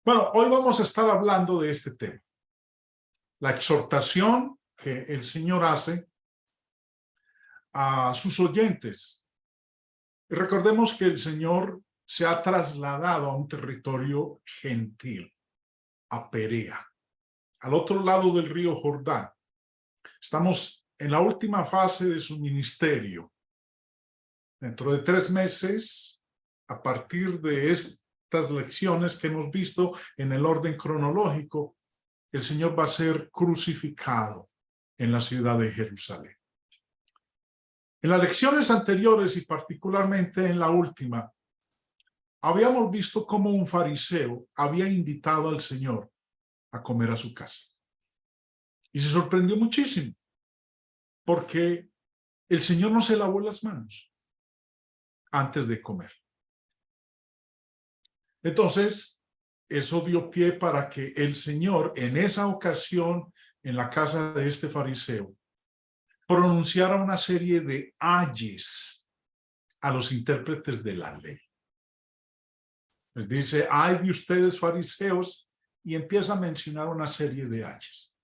Bueno, hoy vamos a estar hablando de este tema. La exhortación que el Señor hace a sus oyentes. Recordemos que el Señor se ha trasladado a un territorio gentil, a Perea, al otro lado del río Jordán. Estamos en la última fase de su ministerio. Dentro de 3 meses, a partir de estas lecciones que hemos visto en el orden cronológico, el Señor va a ser crucificado en la ciudad de Jerusalén. En las lecciones anteriores y particularmente en la última, habíamos visto cómo un fariseo había invitado al Señor a comer a su casa. Y se sorprendió muchísimo, porque el Señor no se lavó las manos antes de comer. Entonces, eso dio pie para que el Señor, en esa ocasión, en la casa de este fariseo, pronunciara una serie de ayes a los intérpretes de la ley. Les dice, ay de ustedes fariseos, y empieza a mencionar una serie de ayes.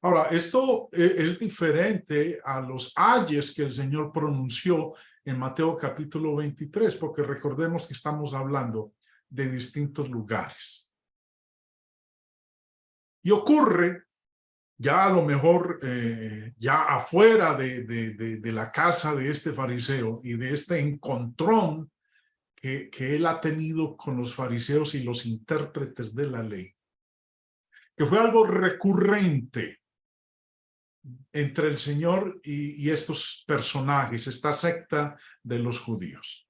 Ahora, esto es diferente a los ayes que el Señor pronunció en Mateo capítulo 23, porque recordemos que estamos hablando de distintos lugares. Y ocurre, ya a lo mejor, ya afuera de la casa de este fariseo y de este encontrón que él ha tenido con los fariseos y los intérpretes de la ley, que fue algo recurrente entre el Señor y estos personajes, esta secta de los judíos.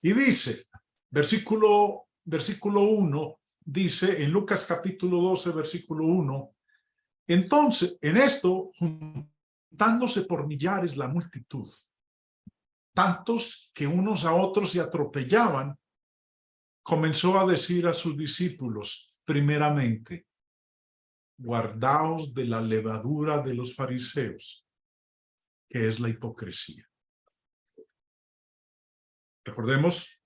Y dice, versículo 1, dice en Lucas capítulo 12, versículo 1, entonces, en esto, juntándose por millares la multitud, tantos que unos a otros se atropellaban, comenzó a decir a sus discípulos, primeramente, guardaos de la levadura de los fariseos, que es la hipocresía. Recordemos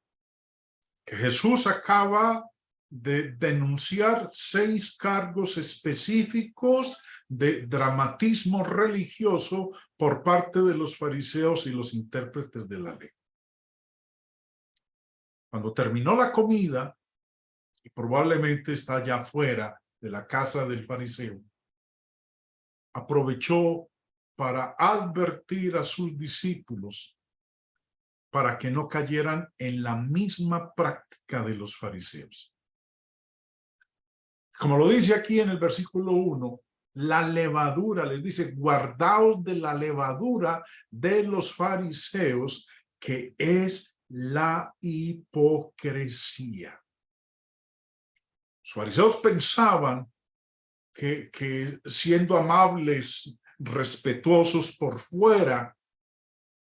que Jesús acaba de denunciar 6 cargos específicos de dramatismo religioso por parte de los fariseos y los intérpretes de la ley. Cuando terminó la comida, y probablemente está ya fuera de la casa del fariseo, aprovechó para advertir a sus discípulos para que no cayeran en la misma práctica de los fariseos. Como lo dice aquí en el versículo 1, la levadura, les dice, guardaos de la levadura de los fariseos, que es la hipocresía. Los fariseos pensaban que siendo amables, respetuosos por fuera,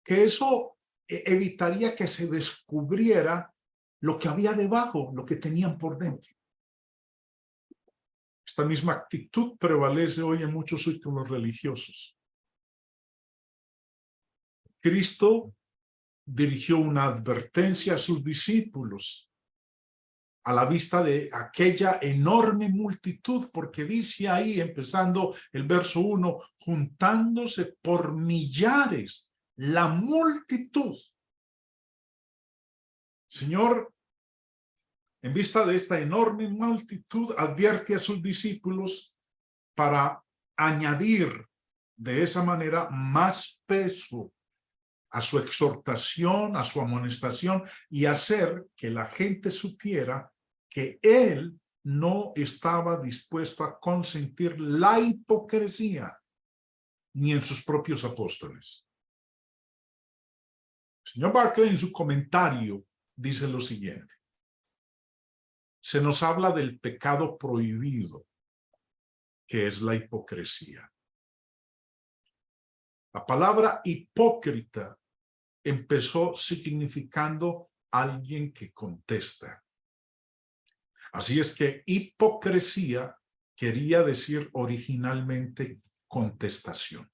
que eso evitaría que se descubriera lo que había debajo, lo que tenían por dentro. Esta misma actitud prevalece hoy en muchos círculos religiosos. Cristo dirigió una advertencia a sus discípulos a la vista de aquella enorme multitud, porque dice ahí, empezando el verso 1, juntándose por millares, la multitud. Señor, en vista de esta enorme multitud, advierte a sus discípulos para añadir de esa manera más peso a su exhortación, a su amonestación, y hacer que la gente supiera que él no estaba dispuesto a consentir la hipocresía ni en sus propios apóstoles. El señor Barclay en su comentario dice lo siguiente: se nos habla del pecado prohibido, que es la hipocresía. La palabra hipócrita empezó significando alguien que contesta. Así es que hipocresía quería decir originalmente contestación.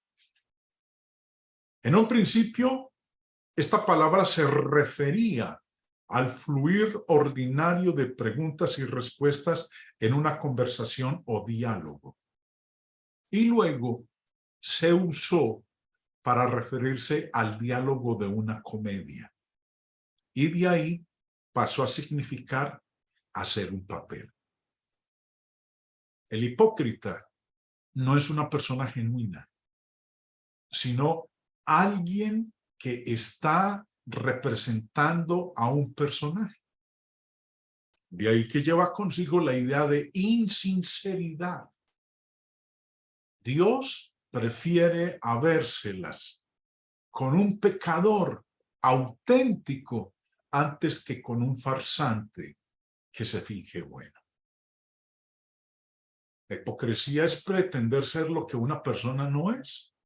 En un principio, esta palabra se refería al fluir ordinario de preguntas y respuestas en una conversación o diálogo. Y luego se usó para referirse al diálogo de una comedia. Y de ahí pasó a significar hacer un papel. El hipócrita no es una persona genuina, sino alguien que está representando a un personaje. De ahí que lleva consigo la idea de insinceridad. Dios prefiere habérselas con un pecador auténtico antes que con un farsante que se finge bueno. La hipocresía es pretender ser lo que una persona no es.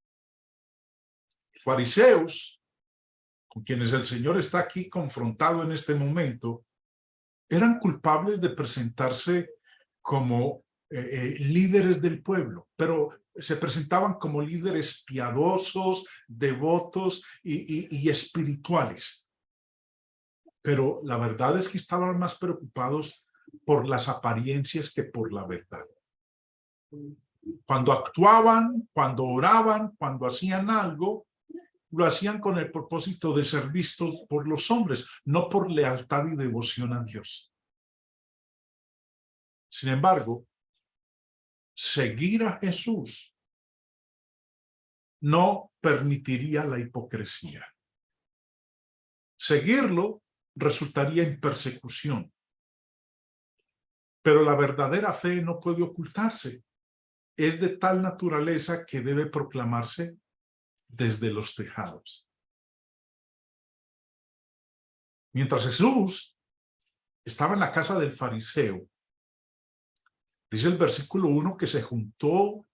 Los fariseos, con quienes el Señor está aquí confrontado en este momento, eran culpables de presentarse como líderes del pueblo, pero se presentaban como líderes piadosos, devotos y espirituales. Pero la verdad es que estaban más preocupados por las apariencias que por la verdad. Cuando actuaban, cuando oraban, cuando hacían algo, lo hacían con el propósito de ser vistos por los hombres, no por lealtad y devoción a Dios. Sin embargo, seguir a Jesús no permitiría la hipocresía. Seguirlo resultaría en persecución. Pero la verdadera fe no puede ocultarse. Es de tal naturaleza que debe proclamarse desde los tejados. Mientras Jesús estaba en la casa del fariseo, dice el versículo 1 que se juntó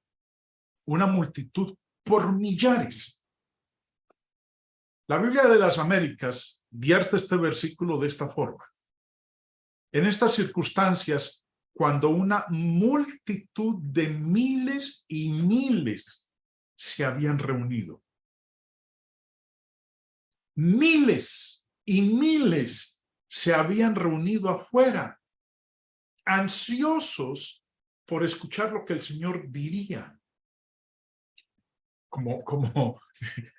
una multitud por millares. La Biblia de las Américas vierte este versículo de esta forma. En estas circunstancias, cuando una multitud de miles y miles se habían reunido. Miles y miles se habían reunido afuera, ansiosos por escuchar lo que el Señor diría. Como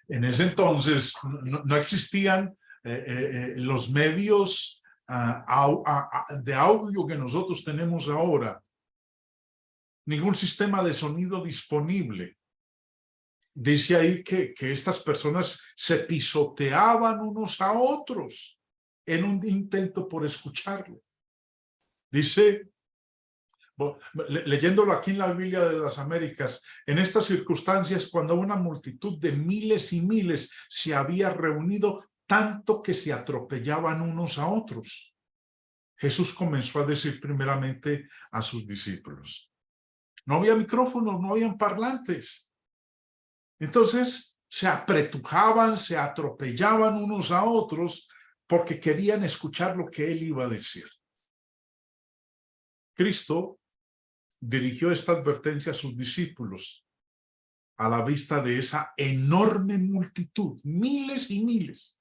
en ese entonces no existían los medios de audio que nosotros tenemos ahora, ningún sistema de sonido disponible. Dice ahí que estas personas se pisoteaban unos a otros en un intento por escucharlo. Dice, leyéndolo aquí en la Biblia de las Américas, en estas circunstancias, cuando una multitud de miles y miles se había reunido, tanto que se atropellaban unos a otros, Jesús comenzó a decir primeramente a sus discípulos. No había micrófonos, no habían parlantes. Entonces se apretujaban, se atropellaban unos a otros porque querían escuchar lo que él iba a decir. Cristo dirigió esta advertencia a sus discípulos a la vista de esa enorme multitud, miles y miles,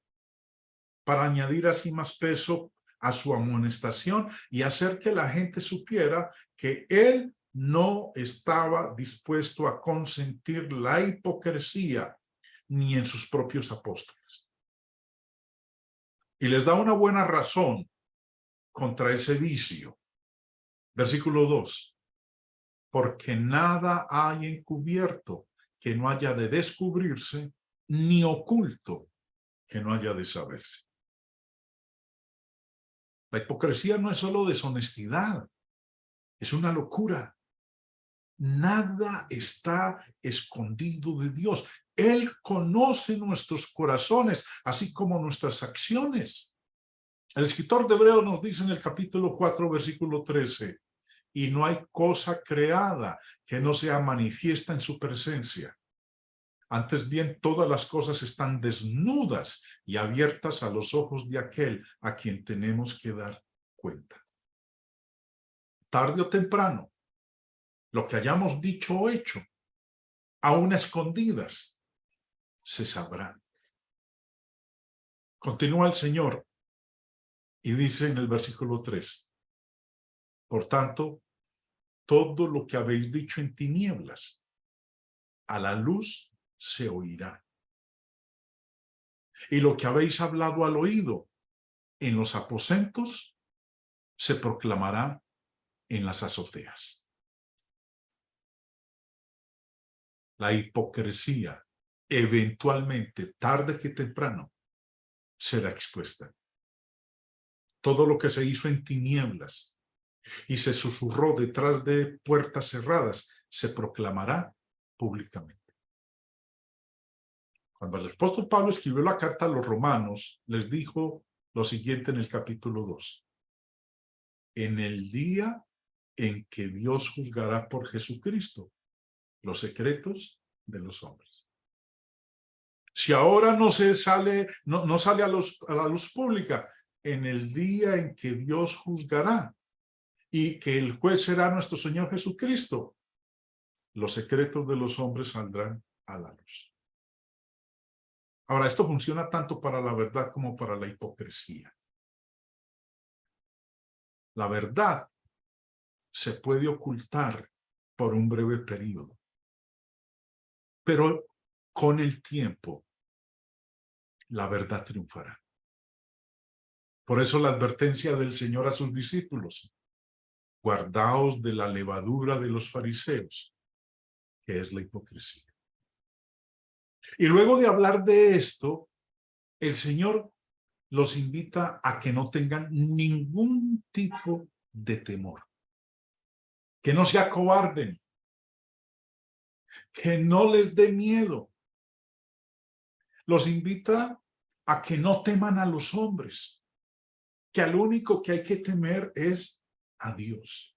para añadir así más peso a su amonestación y hacer que la gente supiera que él no estaba dispuesto a consentir la hipocresía ni en sus propios apóstoles. Y les da una buena razón contra ese vicio. Versículo 2. Porque nada hay encubierto que no haya de descubrirse, ni oculto que no haya de saberse. La hipocresía no es solo deshonestidad, es una locura. Nada está escondido de Dios. Él conoce nuestros corazones, así como nuestras acciones. El escritor de Hebreos nos dice en el capítulo 4, versículo 13, y no hay cosa creada que no sea manifiesta en su presencia. Antes bien, todas las cosas están desnudas y abiertas a los ojos de aquel a quien tenemos que dar cuenta. Tarde o temprano, lo que hayamos dicho o hecho, aún a escondidas, se sabrá. Continúa el Señor Y dice en el versículo 3, por tanto, todo lo que habéis dicho en tinieblas, a la luz se oirá. Y lo que habéis hablado al oído en los aposentos, se proclamará en las azoteas. La hipocresía, eventualmente, tarde que temprano, será expuesta. Todo lo que se hizo en tinieblas y se susurró detrás de puertas cerradas, se proclamará públicamente. Cuando el apóstol Pablo escribió la carta a los romanos, les dijo lo siguiente en el capítulo 2. En el día en que Dios juzgará por Jesucristo los secretos de los hombres. Si ahora no sale a la luz pública, en el día en que Dios juzgará y que el juez será nuestro Señor Jesucristo, los secretos de los hombres saldrán a la luz. Ahora, esto funciona tanto para la verdad como para la hipocresía. La verdad se puede ocultar por un breve periodo, pero con el tiempo la verdad triunfará. Por eso la advertencia del Señor a sus discípulos: guardaos de la levadura de los fariseos, que es la hipocresía. Y luego de hablar de esto, el Señor los invita a que no tengan ningún tipo de temor, que no se acobarden, que no les dé miedo. Los invita a que no teman a los hombres, que al único que hay que temer es a Dios.